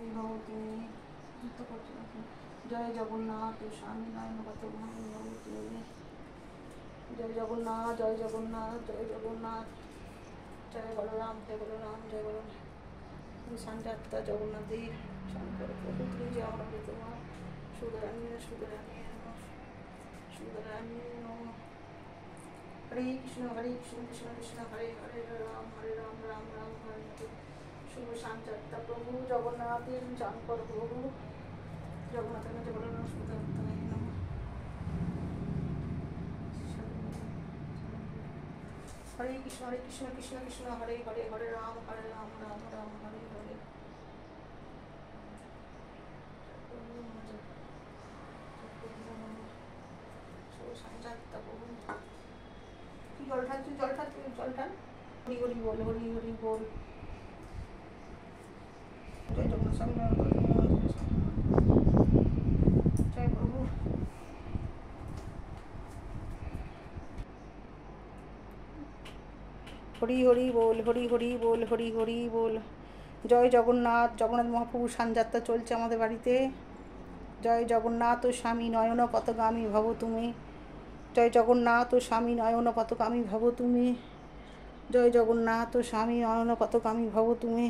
ভব তুমি তো করছো নাকি জয় জগন্নাথ স্বামী নয়ন কত ভব তুমি জয় জগন্নাথ জয় জগন্নাথ জয় জগন্নাথ জয় বলরাম জয় বলরাম জয় বলরাম সানযাত্রা জগন্নাথের শঙ্কর প্রভু তুমি জয় আমরা তোমার সুদরানী সুদরানী সুদরানী হরে কৃষ্ণ কৃষ্ণ কৃষ্ণ হরে হরে রাম রাম রাম হরে হরে শুভ সানযাত্রা প্রভু জগন্নাথের শঙ্কর প্রভু জগন্নাথের জয় বলরাম সুদরানী হরে কৃষ্ণ কৃষ্ণ কৃষ্ণ হরে হরে হরে রাম রাম রাম হরে হরে কি জল ঠান হরি হরি বল হরি হরি বল জয় জগন্নাথ স্বামী জয় প্রভু হরি হরি বল হরি হরি বল হরি হরি বল জয় জগন্নাথ জগন্নাথ মহাপ্রভু সানযাত্রা চলছে আমাদের বাড়িতে জয় জগন্নাথ ও স্বামী নয়ন পথগামী ভব তুমি জয় জগন্নাথ ও স্বামী নয়ন পথগামী ভব তুমি জয় জগন্নাথ ও স্বামী নয়ন পথগামী ভব তুমি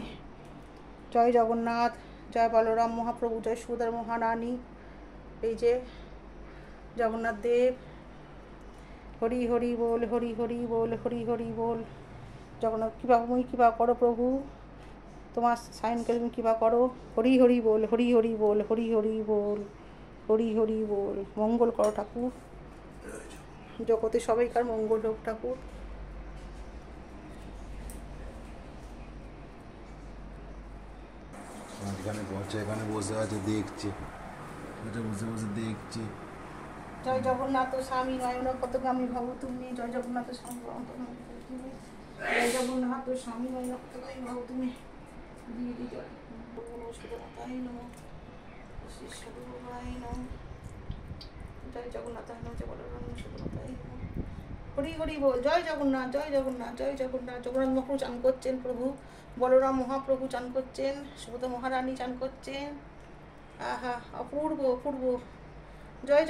জয় জগন্নাথ জয় বলরাম মহাপ্রভু জয় সুভদ্রা মহারানী এই যে জগন্নাথ দেব হরি হরি বল হরি হরি বল হরি হরি বল জগন্নাথ কৃপা করো প্রভু তোমার সায়নকে তুমি কৃপা করো হরি হরি বল হরি হরি বল হরি হরি বল হরি হরি বল মঙ্গল করো ঠাকুর জগতে সবাইকার মঙ্গল হোক ঠাকুর এখানে বসে আছে দেখছে বসে বসে দেখছে জয় জগন্নাথ স্বামী নয়ন পথগামী ভব তুমি জয় জগন্নাথ স্বামী জয় জগন্নাথ স্বামী নয়ন পথগামী ভব তুমি দিদি জয় সুদমাতাই নমঃ শ্রী সাধুবাই নমঃ জয় জগন্নাথ জয় বলরাম সুদমাতাই নমঃ হরি হরি বল জয় জগন্নাথ জয় জগন্নাথ জয় জগন্নাথ জগন্নাথ মহাপ্রভু চান করছেন প্রভু বলরাম মহাপ্রভু চান করছেন সুভদ্রা মহারানী চান করছেন আহা অপূর্ব অপূর্ব জয়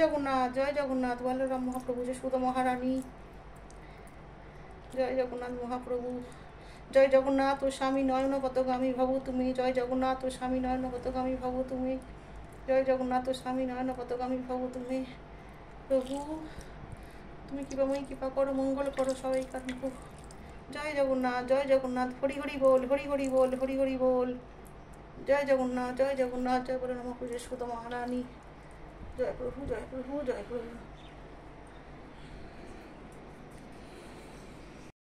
জগন্নাথ বলরাম মহাপ্রভু জয় সুভদ্রা মহারানী জয় জগন্নাথ মহাপ্রভু জয় জগন্নাথ ও স্বামী নয়ন পথগামী ভব তুমি জয় জগন্নাথ ও স্বামী নয়ন পথগামী ভব তুমি জয় জগন্নাথ ও স্বামী নয়ন পথগামী ভব তুমি প্রভু তুমি কৃপা করো মঙ্গল করো সবাই কারণ জয় জগন্নাথ হরি হরি বল হরি হরি বল হরি হরি বল জয় জগন্নাথ জয় বলরাম মহাপ্রভু জয় সুভদ্রা মহারানী জয় প্রভু জয় প্রভু জয় প্রভু